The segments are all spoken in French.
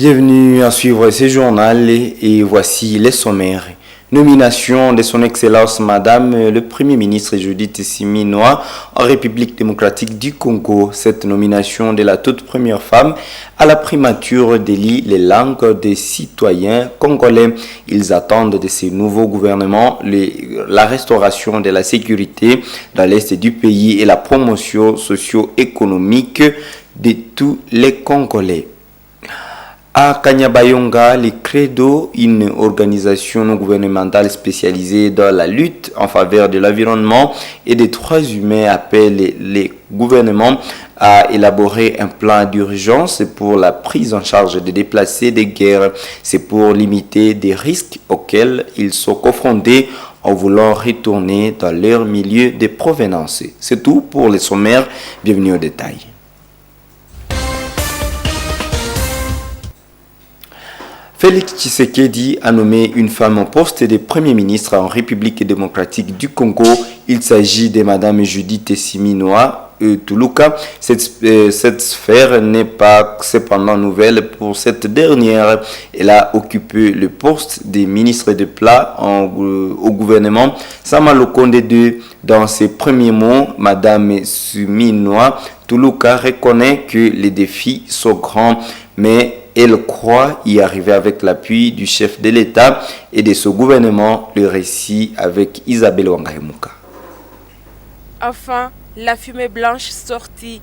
Bienvenue à suivre ce journal et voici les sommaires. Nomination de son Excellence Madame le Premier ministre Judith Suminwa en République démocratique du Congo. Cette nomination de la toute première femme à la primature délie les langues des citoyens congolais. Ils attendent de ces nouveaux gouvernements la restauration de la sécurité dans l'est du pays et la promotion socio-économique de tous les Congolais. À Kanyabayonga, les Credo, une organisation non gouvernementale spécialisée dans la lutte en faveur de l'environnement et des droits humains, appelle les gouvernements à élaborer un plan d'urgence pour la prise en charge des déplacés de guerre. C'est pour limiter des risques auxquels ils sont confrontés en voulant retourner dans leur milieu de provenance. C'est tout pour les sommaires. Bienvenue au détail. Félix Tshisekedi a nommé une femme au poste de Premier ministre en République démocratique du Congo. Il s'agit de Madame Judith Suminwa Tuluka. Cette sphère n'est pas cependant nouvelle pour cette dernière. Elle a occupé le poste de ministre de Plats au gouvernement Sama Lukonde II. Dans ses premiers mots, Madame Suminwa Tuluka reconnaît que les défis sont grands, mais elle croit y arriver avec l'appui du chef de l'État et de ce gouvernement. Le récit avec Isabelle Wangahemuka. Enfin, la fumée blanche sortie.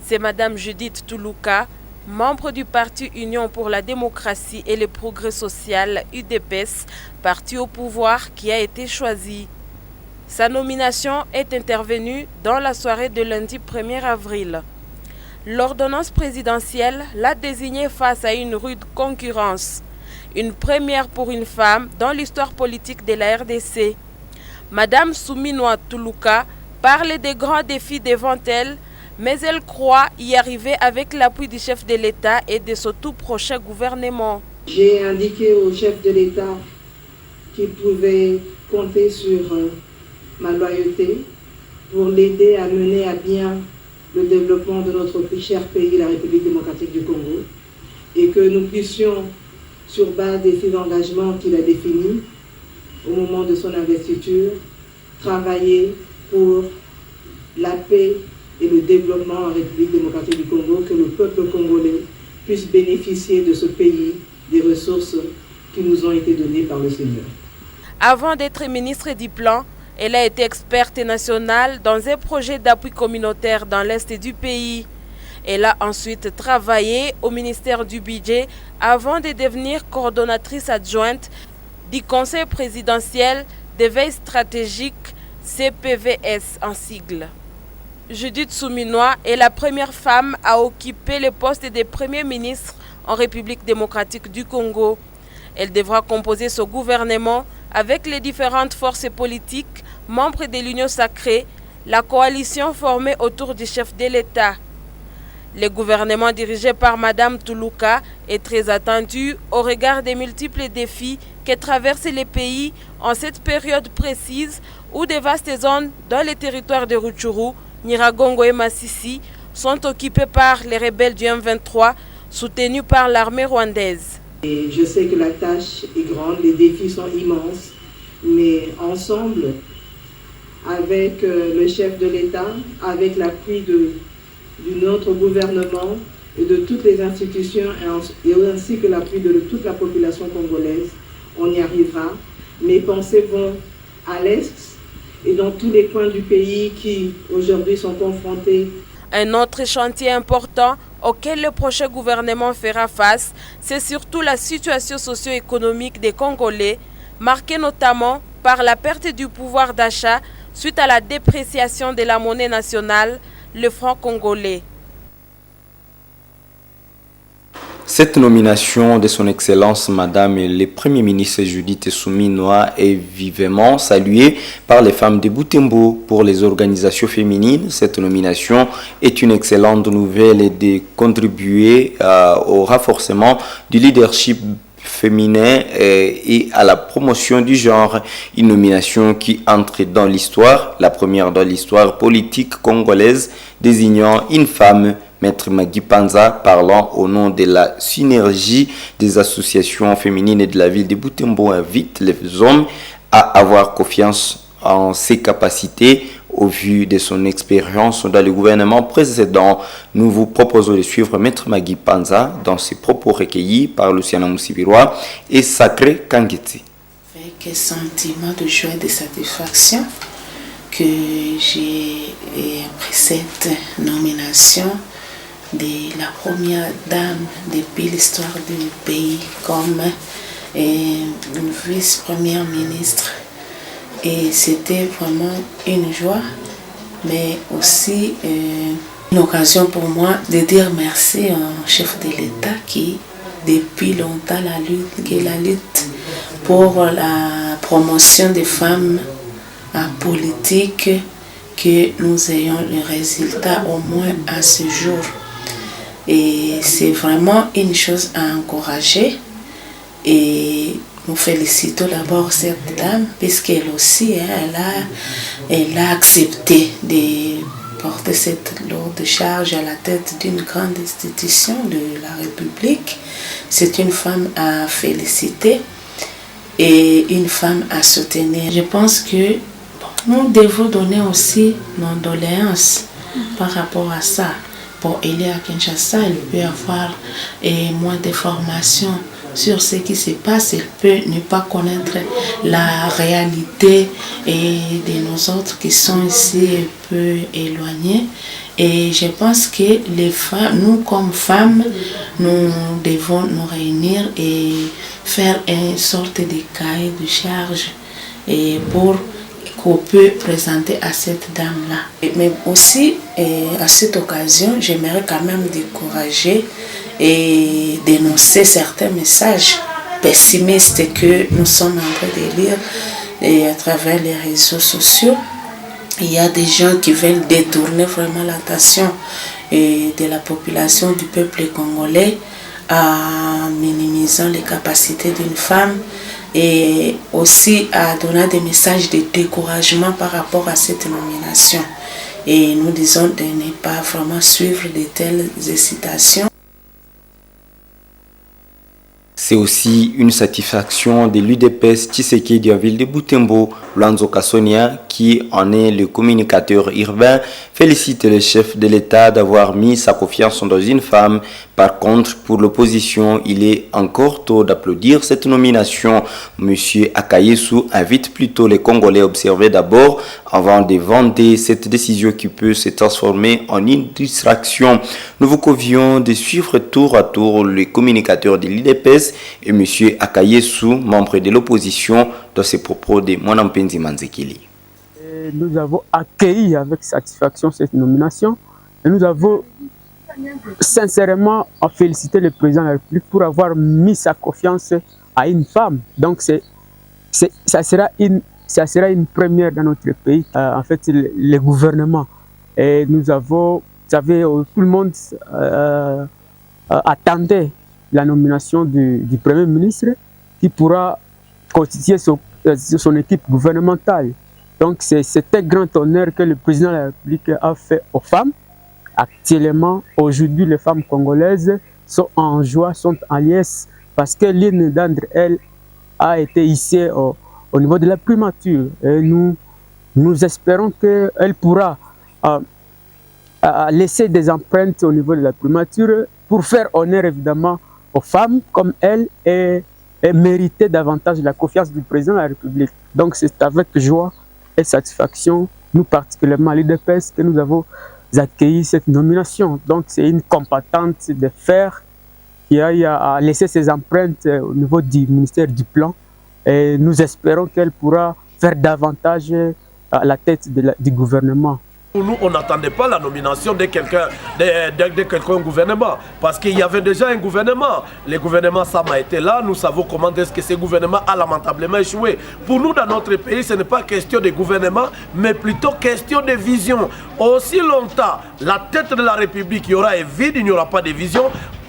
C'est Madame Judith Tuluka, membre du parti Union pour la démocratie et le progrès social UDPS, parti au pouvoir, qui a été choisie. Sa nomination est intervenue dans la soirée de lundi 1er avril. L'ordonnance présidentielle l'a désignée face à une rude concurrence. Une première pour une femme dans l'histoire politique de la RDC. Madame Suminwa Tuluka parle des grands défis devant elle, mais elle croit y arriver avec l'appui du chef de l'État et de son tout prochain gouvernement. J'ai indiqué au chef de l'État qu'il pouvait compter sur ma loyauté pour l'aider à mener à bien le développement de notre plus cher pays, la République démocratique du Congo, et que nous puissions, sur base des faits d'engagement qu'il a définis au moment de son investiture, travailler pour la paix et le développement en République démocratique du Congo, que le peuple congolais puisse bénéficier de ce pays, des ressources qui nous ont été données par le Seigneur. Avant d'être ministre du Plan, elle a été experte nationale dans un projet d'appui communautaire dans l'est du pays. Elle a ensuite travaillé au ministère du Budget avant de devenir coordonnatrice adjointe du Conseil présidentiel de veille stratégique CPVS en sigle. Judith Suminwa est la première femme à occuper le poste de Premier ministre en République démocratique du Congo. Elle devra composer ce gouvernement avec les différentes forces politiques membres de l'Union sacrée, la coalition formée autour du chef de l'État. Le gouvernement dirigé par Madame Tuluka est très attendu au regard des multiples défis que traversent les pays en cette période précise où de vastes zones dans les territoires de Rutshuru, Nyiragongo et Masisi sont occupées par les rebelles du M23 soutenus par l'armée rwandaise. Et je sais que la tâche est grande, les défis sont immenses, mais ensemble, avec le chef de l'État, avec l'appui de notre gouvernement et de toutes les institutions, et ainsi que l'appui de toute la population congolaise, on y arrivera. Mes pensées vont à l'Est et dans tous les coins du pays qui aujourd'hui sont confrontés. Un autre chantier important auquel le prochain gouvernement fera face, c'est surtout la situation socio-économique des Congolais, marquée notamment par la perte du pouvoir d'achat suite à la dépréciation de la monnaie nationale, le franc congolais. Cette nomination de son Excellence Madame le Premier ministre Judith Suminwa est vivement saluée par les femmes de Butembo. Pour les organisations féminines, cette nomination est une excellente nouvelle et de contribuer au renforcement du leadership féminin et à la promotion du genre, une nomination qui entre dans l'histoire, la première dans l'histoire politique congolaise désignant une femme Maître Magui Panza, parlant au nom de la synergie des associations féminines et de la ville de Butembo, invite les hommes à avoir confiance en ses capacités au vu de son expérience dans le gouvernement précédent. Nous vous proposons de suivre Maître Magui Panza dans ses propos recueillis par Luciana Moussibirois et Sacré Kangeti. Avec sentiment de joie et de satisfaction que j'ai pris cette nomination de la première dame depuis l'histoire du pays comme une vice-première ministre. Et c'était vraiment une joie, mais aussi une occasion pour moi de dire merci au chef de l'État qui, depuis longtemps, la lutte pour la promotion des femmes en politique, que nous ayons le résultat au moins à ce jour. Et c'est vraiment une chose à encourager. Et nous félicitons d'abord cette dame, puisqu'elle aussi, elle a accepté de porter cette lourde charge à la tête d'une grande institution de la République. C'est une femme à féliciter et une femme à soutenir. Je pense que nous devons donner aussi nos doléances par rapport à ça. Pour aller à Kinshasa, elle peut avoir moins de formation sur ce qui se passe, elle peut ne pas connaître la réalité de nos autres qui sont ici un peu éloignés. Et je pense que les femmes, nous comme femmes, nous devons nous réunir et faire une sorte de cahier de charge et pour qu'on peut présenter à cette dame-là. Mais aussi, à cette occasion, j'aimerais quand même décourager et dénoncer certains messages pessimistes que nous sommes en train de lire et à travers les réseaux sociaux. Il y a des gens qui veulent détourner vraiment l'attention de la population du peuple congolais en minimisant les capacités d'une femme et aussi à donner des messages de découragement par rapport à cette nomination. Et nous disons de ne pas vraiment suivre de telles incitations. C'est aussi une satisfaction de l'UDPS Tshisekedi en ville de Butembo. Lanzo Kassonia, qui en est le communicateur urbain, félicite le chef de l'État d'avoir mis sa confiance dans une femme. Par contre, pour l'opposition, il est encore tôt d'applaudir cette nomination. Monsieur Akayesu invite plutôt les Congolais à observer d'abord avant de vanter cette décision qui peut se transformer en une distraction. Nous vous convions de suivre tour à tour le communicateur de l'UDPS et M. Akayesu, membre de l'opposition, dans ses propos de Mwanampenzi Manzekili. Nous avons accueilli avec satisfaction cette nomination et nous avons sincèrement félicité le président de la République pour avoir mis sa confiance à une femme. Donc ça sera une première dans notre pays. En fait, le gouvernement. Et nous avons, vous savez, tout le monde attendait la nomination du Premier ministre qui pourra constituer son équipe gouvernementale. Donc c'est un grand honneur que le président de la République a fait aux femmes. Actuellement, aujourd'hui, les femmes congolaises sont en joie, sont en liesse parce que l'une d'entre elles a été hissée au niveau de la primature. Et nous espérons qu'elle pourra laisser des empreintes au niveau de la primature pour faire honneur évidemment aux femmes comme elle et mériter davantage la confiance du président de la République. Donc c'est avec joie et satisfaction, nous particulièrement à l'UDPS, que nous avons accueilli cette nomination. Donc c'est une compétente de fer qui a laissé ses empreintes au niveau du ministère du Plan et nous espérons qu'elle pourra faire davantage à la tête du gouvernement. Pour nous, on n'attendait pas la nomination de quelqu'un au gouvernement, parce qu'il y avait déjà un gouvernement. Le gouvernement Sam a été là, nous savons comment est-ce que ce gouvernement a lamentablement échoué. Pour nous, dans notre pays, ce n'est pas question de gouvernement, mais plutôt question de vision. Aussi longtemps, la tête de la République, il y aura un vide, il n'y aura pas de vision.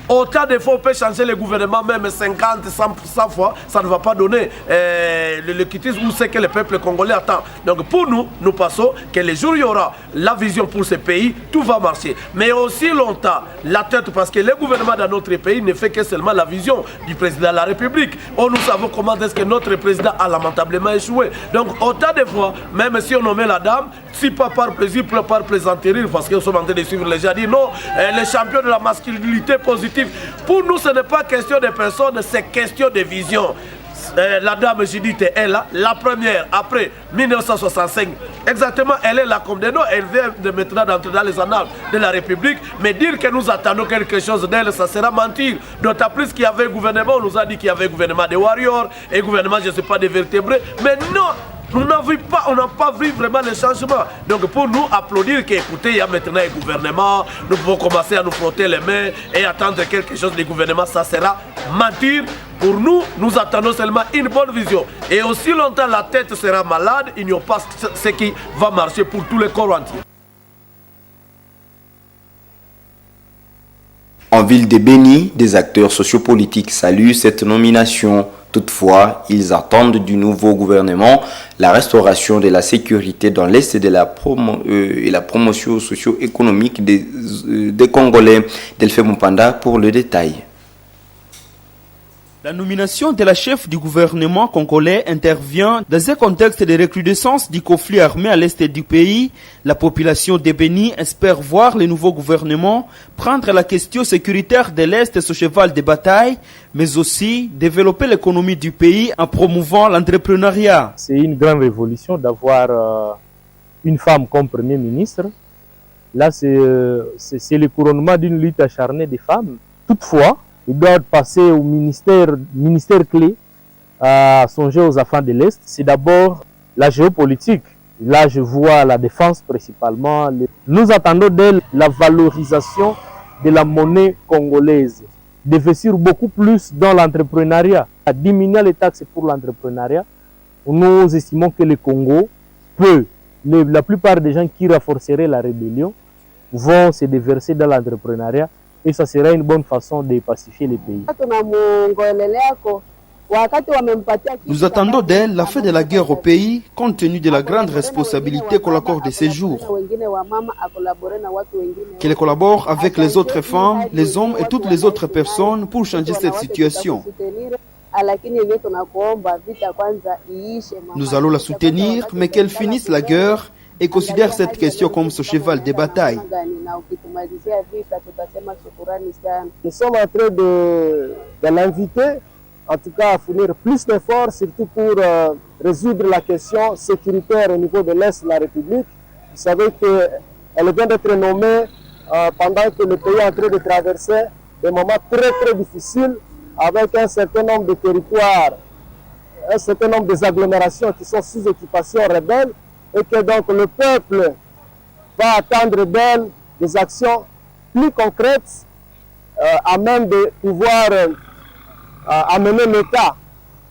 Autant de fois on peut changer le gouvernement, même 50, 100 fois, ça ne va pas donner le quitisme ou ce que le peuple congolais attend. Donc pour nous, nous pensons que les jours où il y aura la vision pour ce pays, tout va marcher. Mais aussi longtemps, la tête, parce que le gouvernement dans notre pays ne fait que seulement la vision du président de la République. Oh, nous savons comment est-ce que notre président a lamentablement échoué. Donc autant de fois, même si on nommait la dame, si pas par plaisir, par plaisanterie, parce que nous sommes en train de suivre les gens, dit non, les champions de la masculinité positive. Pour nous, ce n'est pas question de personnes, c'est question de vision. La dame Judith est là, la première, après 1965. Exactement, elle est là comme des noms, elle vient de maintenant d'entrer dans les annales de la République. Mais dire que nous attendons quelque chose d'elle, ça sera mentir. D'autant plus qu'il y avait un gouvernement, on nous a dit qu'il y avait un gouvernement des warriors, et un gouvernement, je ne sais pas, des vertébrés. Mais non! On n'a pas vu vraiment les changements. Donc pour nous, applaudir qu'écoutez, il y a maintenant un gouvernement, nous pouvons commencer à nous frotter les mains et attendre quelque chose du gouvernement, ça sera mentir. Pour nous, nous attendons seulement une bonne vision. Et aussi longtemps la tête sera malade, il n'y a pas ce qui va marcher pour tous les corps entiers. En ville de Béni, des acteurs sociopolitiques saluent cette nomination. Toutefois, ils attendent du nouveau gouvernement la restauration de la sécurité dans l'Est et la promotion socio-économique des Congolais. Delphine Mupanda pour le détail. La nomination de la chef du gouvernement congolais intervient dans un contexte de recrudescence du conflit armé à l'est du pays. La population de Béni espère voir le nouveau gouvernement prendre la question sécuritaire de l'Est sur cheval de bataille, mais aussi développer l'économie du pays en promouvant l'entrepreneuriat. C'est une grande révolution d'avoir une femme comme Premier ministre. Là, c'est le couronnement d'une lutte acharnée des femmes. Toutefois, ils doivent passer au ministère clé à songer aux affaires de l'Est. C'est d'abord la géopolitique. Là, je vois la défense principalement. Nous attendons d'elle la valorisation de la monnaie congolaise, d'investir beaucoup plus dans l'entrepreneuriat, à diminuer les taxes pour l'entrepreneuriat. Nous estimons que le Congo peut, la plupart des gens qui renforceraient la rébellion vont se déverser dans l'entrepreneuriat. Et ça sera une bonne façon de pacifier les pays. Nous attendons d'elle la fin de la guerre au pays, compte tenu de la grande responsabilité qu'on accorde de ces jours. Qu'elle collabore avec les autres femmes, les hommes et toutes les autres personnes pour changer cette situation. Nous allons la soutenir, mais qu'elle finisse la guerre et considère cette question comme ce cheval de bataille. Nous sommes en train de l'inviter, en tout cas à fournir plus d'efforts, surtout pour résoudre la question sécuritaire au niveau de l'Est de la République. Vous savez qu'elle vient d'être nommée pendant que le pays est en train de traverser des moments très très difficiles avec un certain nombre de territoires, un certain nombre d'agglomérations qui sont sous occupation rebelle. Et que donc le peuple va attendre d'elle des actions plus concrètes à même de pouvoir amener l'État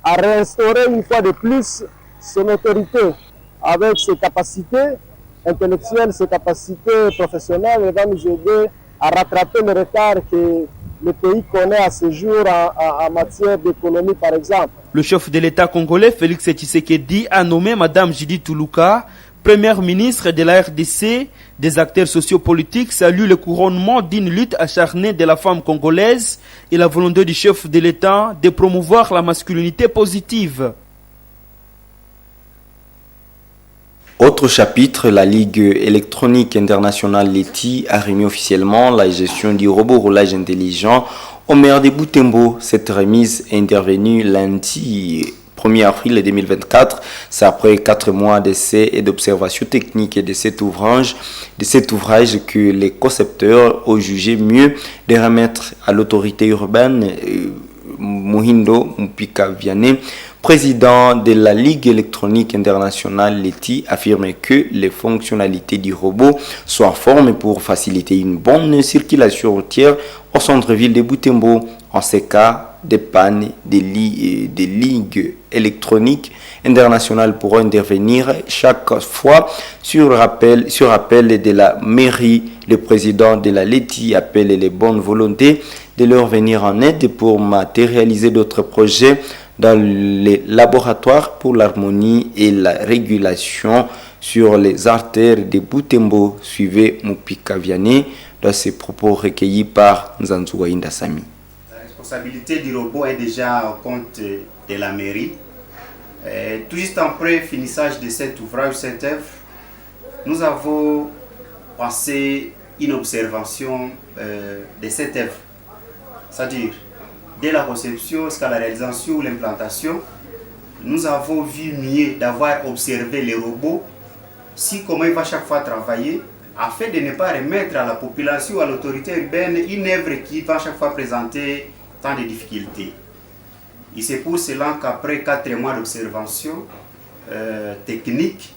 à réinstaurer une fois de plus son autorité avec ses capacités intellectuelles, ses capacités professionnelles. Elle va nous aider à rattraper le retard que le pays connaît à ce jour en matière d'économie, par exemple. Le chef de l'État congolais, Félix Tshisekedi, a nommé Mme Judith Tuluka première ministre de la RDC. Des acteurs sociopolitiques saluent le couronnement d'une lutte acharnée de la femme congolaise et la volonté du chef de l'État de promouvoir la masculinité positive. Autre chapitre, la Ligue électronique internationale LETI a remis officiellement la gestion du robot roulage intelligent au maire de Butembo. Cette remise est intervenue lundi 1er avril 2024. C'est après 4 mois d'essais et d'observation technique de cet ouvrage que les concepteurs ont jugé mieux de remettre à l'autorité urbaine. Muhindo Mpika Vianney, président de la Ligue électronique internationale LETI, affirme que les fonctionnalités du robot sont formées pour faciliter une bonne circulation routière au centre-ville de Butembo. En ces cas, des pannes des ligues électroniques internationales pourront intervenir chaque fois sur appel de la mairie. Le président de la LETI appelle les bonnes volontés de leur venir en aide pour matérialiser d'autres projets dans les laboratoires pour l'harmonie et la régulation sur les artères de Butembo. Suivez Mupika Vianney dans ses propos recueillis par Nzanzouwa Indasami. La responsabilité du robot est déjà au compte de la mairie. Tout juste après finissage de cet ouvrage, cette œuvre, nous avons passé une observation de cette œuvre. C'est-à-dire, dès la conception jusqu'à la réalisation ou l'implantation, nous avons vu mieux d'avoir observé les robots, comment il va chaque fois travailler, afin de ne pas remettre à la population ou à l'autorité urbaine une œuvre qui va chaque fois présenter tant de difficultés. Et c'est pour cela qu'après 4 mois d'observation technique,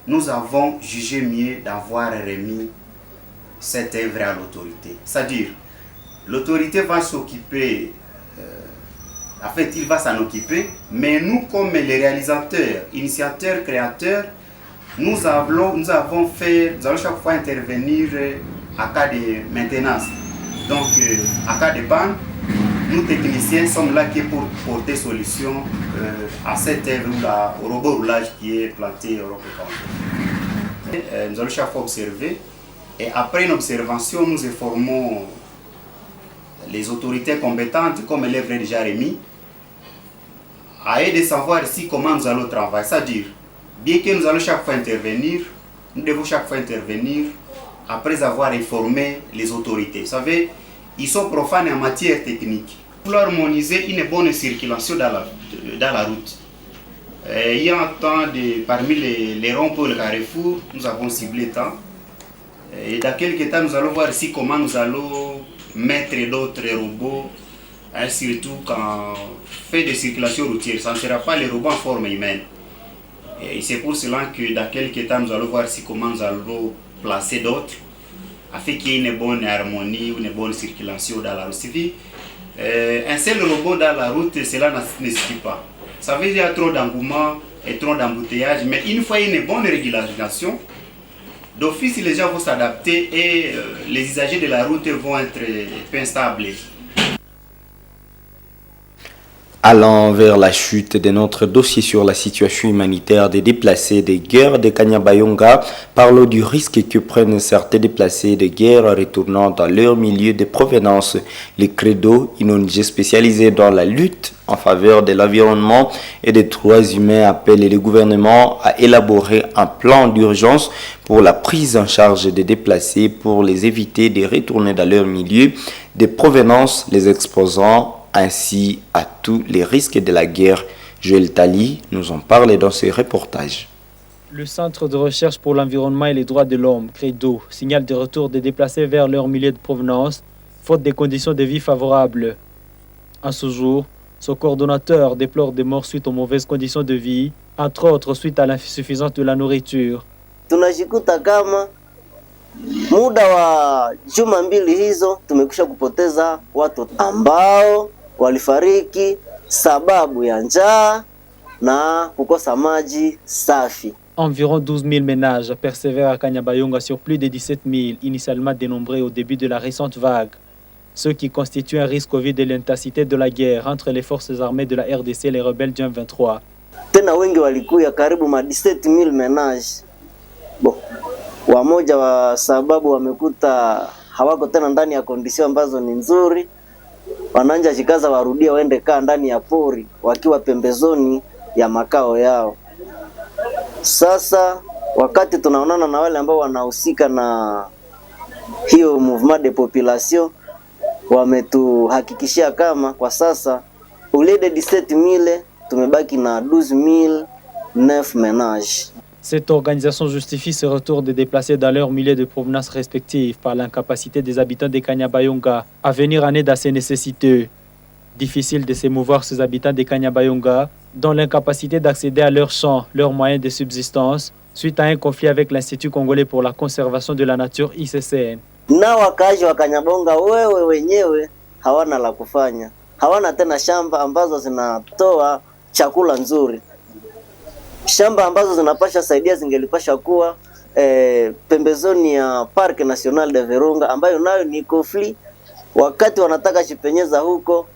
nous avons jugé mieux d'avoir remis cette œuvre à l'autorité. C'est-à-dire, l'autorité va s'occuper, en fait, il va s'en occuper, mais nous, comme les réalisateurs, initiateurs, créateurs, nous allons chaque fois intervenir à cas de maintenance. Donc, à cas de panne, nous techniciens sommes là pour porter solution à cette œuvre, au robot roulage qui est planté au Europe. Nous allons chaque fois observer et après une observation, nous informons les autorités compétentes, comme l'œuvre est déjà remis, à eux de savoir comment nous allons travailler. C'est-à-dire, bien que nous allons chaque fois intervenir, nous devons chaque fois intervenir après avoir informé les autorités. Vous savez, ils sont profanes en matière technique. Pour harmoniser une bonne circulation dans la route. Il y a un temps parmi les ronds-points et le carrefour, nous avons ciblé tant. Et dans quelques temps, nous allons voir comment nous allons mettre d'autres robots, surtout quand fait de circulation routière. Ça ne sera pas les robots en forme humaine. Et c'est pour cela que dans quelques temps, nous allons voir comment nous allons placer d'autres, afin qu'il y ait une bonne harmonie, une bonne circulation dans la route civile. Un seul robot dans la route, cela ne suffit pas. Ça veut dire qu'il y a trop d'engouement et trop d'embouteillage, mais une fois il y a une bonne régulation, d'office les gens vont s'adapter et les usagers de la route vont être peu instables. Allant vers la chute de notre dossier sur la situation humanitaire des déplacés de guerre de Kanyabayonga, parlons du risque que prennent certains déplacés de guerre retournant dans leur milieu de provenance. Le Credo, une ONG spécialisée dans la lutte en faveur de l'environnement et des droits humains, appelle le gouvernement à élaborer un plan d'urgence pour la prise en charge des déplacés pour les éviter de retourner dans leur milieu de provenance, les exposant ainsi à tous les risques de la guerre. Joël Tali nous en parle dans ce reportage. Le Centre de recherche pour l'environnement et les droits de l'homme, CREDO, signale des retours des déplacés vers leur milieu de provenance, faute des conditions de vie favorables. À ce jour, son coordonnateur déplore des morts suite aux mauvaises conditions de vie, entre autres suite à l'insuffisance de la nourriture. Tunajikuta kama muda wa juma mbili hizo tumekwisha kupoteza watu ambao walifariki sababu ya njaa na kukosa maji safi. Environ 12 000 ménages persévèrent à Kanyabayonga sur plus de 17 000 initialement dénombrés au début de la récente vague, ce qui constitue un risque au vu de l'intensité de la guerre entre les forces armées de la RDC et les rebelles du M23. Tena wengi walikuya karibu ma 17 000 ménages. Wamoja wa sababu wamekuta hawako tena ndani ya kondisio ambazo ni nzuri, wananja jikaza warudia waende kaa ndani ya pori wakiwa pembezoni ya makao yao. Sasa wakati tunaonana na wale ambao wanahusika na hiyo mouvement de population, wametuhakikishia kama kwa sasa ulede 17,000 tumebaki na 12,009 ménages. Cette organisation justifie ce retour des déplacés dans leurs milieux de provenance respectifs par l'incapacité des habitants de Kanyabayonga à venir en aide à ces nécessiteux. Difficile de s'émouvoir ces habitants de Kanyabayonga dont l'incapacité d'accéder à leurs champs, leurs moyens de subsistance, suite à un conflit avec l'Institut congolais pour la conservation de la nature ICCN. Na wakazi wa Kanyabayonga wewe wenyewe hawana la kufanya. Hawana tena shamba ambazo zinatoa chakula nzuri. Shamba ambazo zinapasha saidia zingelipasha kuwa pembezoni ya Parc National de Virunga ambayo nayo ni conflit wakati wanataka chipenyeza huko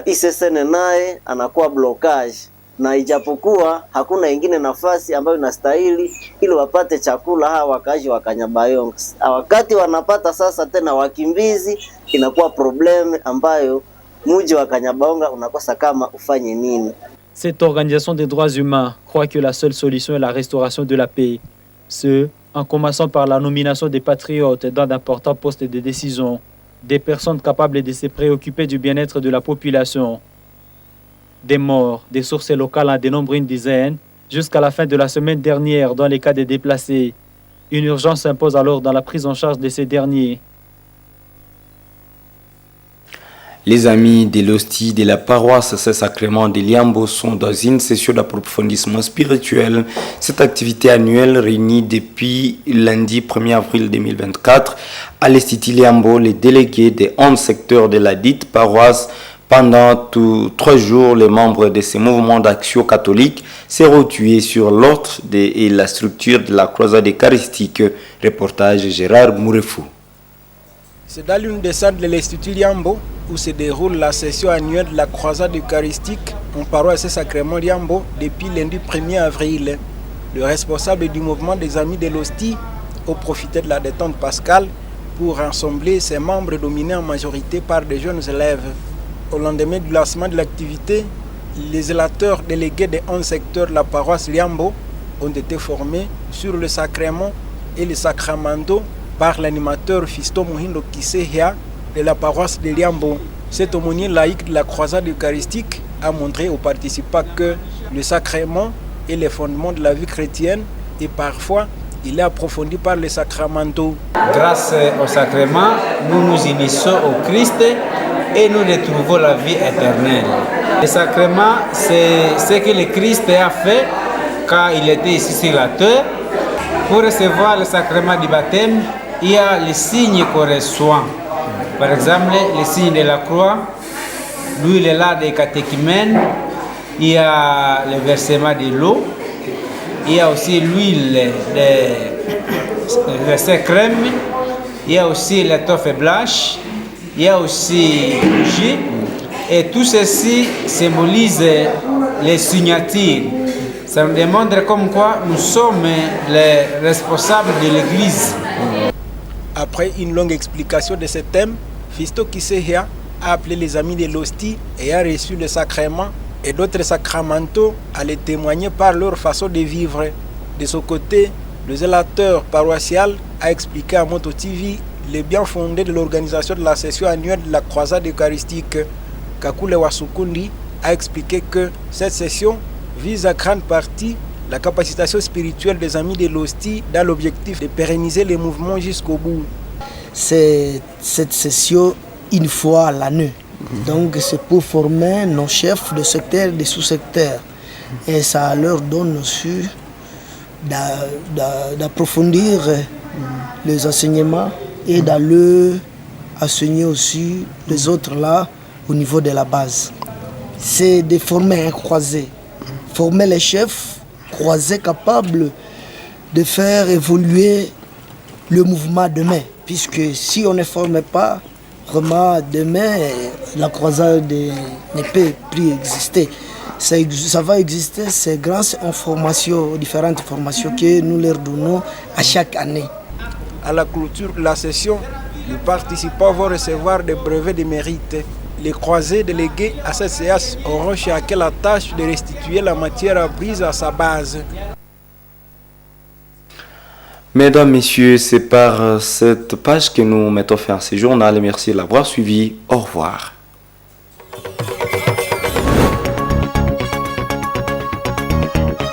ICCN naye anakuwa blockage, na ijapokuwa hakuna ingine nafasi ambayo inastahili ili wapate chakula hawa wakazi wa Kanyabayonga. Wakati wanapata sasa tena wakimbizi, inakuwa probleme ambayo muji wa Kanyabayonga unakosa kama ufanye nini. Cette organisation des droits humains croit que la seule solution est la restauration de la paix. Ce, en commençant par la nomination des patriotes dans d'importants postes de décision, des personnes capables de se préoccuper du bien-être de la population. Des morts, des sources locales en dénombrent une dizaine, jusqu'à la fin de la semaine dernière dans les cas des déplacés. Une urgence s'impose alors dans la prise en charge de ces derniers. Les amis de l'hostie de la paroisse Saint-Sacrement de Liambo sont dans une session d'approfondissement spirituel. Cette activité annuelle réunit depuis lundi 1er avril 2024 à l'Institut Liambo les délégués des 11 secteurs de la dite paroisse. Pendant 3 jours, les membres de ces mouvements d'action catholique s'est retués sur l'ordre et la structure de la croisade eucharistique. Reportage Gérard Mourefou. C'est dans l'une des salles de l'Institut Liambo où se déroule la session annuelle de la croisade eucharistique en paroisse Saint-Sacrement Liambo depuis lundi 1er avril. Le responsable du mouvement des Amis de l'Hostie a profité de la détente pascale pour rassembler ses membres dominés en majorité par des jeunes élèves. Au lendemain du lancement de l'activité, les zélateurs délégués des 11 secteurs de la paroisse Liambo ont été formés sur le sacrement et le sacramento par l'animateur Fisto Muhindo Kisehia de la paroisse de Liambo. Cet aumônier laïque de la croisade eucharistique a montré aux participants que le sacrement est le fondement de la vie chrétienne et parfois il est approfondi par le sacramento. Grâce au sacrement, nous nous initions au Christ et nous retrouvons la vie éternelle. Le sacrement, c'est ce que le Christ a fait quand il était ici sur la terre. Pour recevoir le sacrement du baptême, il y a les signes qu'on reçoit. Par exemple, le signe de la croix, l'huile là des catéchumènes, il y a le versement de l'eau, il y a aussi l'huile de crème, il y a aussi l'étoffe blanche, il y a aussi le jus, et tout ceci symbolise les signatures. Ça nous démontre comme quoi nous sommes les responsables de l'Église. Après une longue explication de ce thème, Fisto Kisehia a appelé les amis de l'hostie et a reçu le sacrement et d'autres sacramentaux à les témoigner par leur façon de vivre. De son côté, le zélateur paroissial a expliqué à Moto TV les bien fondés de l'organisation de la session annuelle de la croisade eucharistique. Kakule Wasukundi a expliqué que cette session vise à grande partie la capacitation spirituelle des amis de l'hostie dans l'objectif de pérenniser les mouvements jusqu'au bout. C'est cette session une fois à l'année. Donc c'est pour former nos chefs de secteur et de sous-secteurs. Et ça leur donne aussi d'approfondir les enseignements et d'aller enseigner aussi les autres là au niveau de la base. C'est de former un croisé, former les chefs croisés capables de faire évoluer le mouvement demain. Puisque si on ne forme pas, vraiment demain, la croisade ne peut plus exister. Ça va exister, c'est grâce aux différentes formations que nous leur donnons à chaque année. À la clôture de la session, les participants vont recevoir des brevets de mérite. Les croisés délégués à cette séance auront chacun la tâche de restituer la matière apprise à sa base. Mesdames, Messieurs, c'est par cette page que nous mettons fin à ce journal. Merci de l'avoir suivi. Au revoir.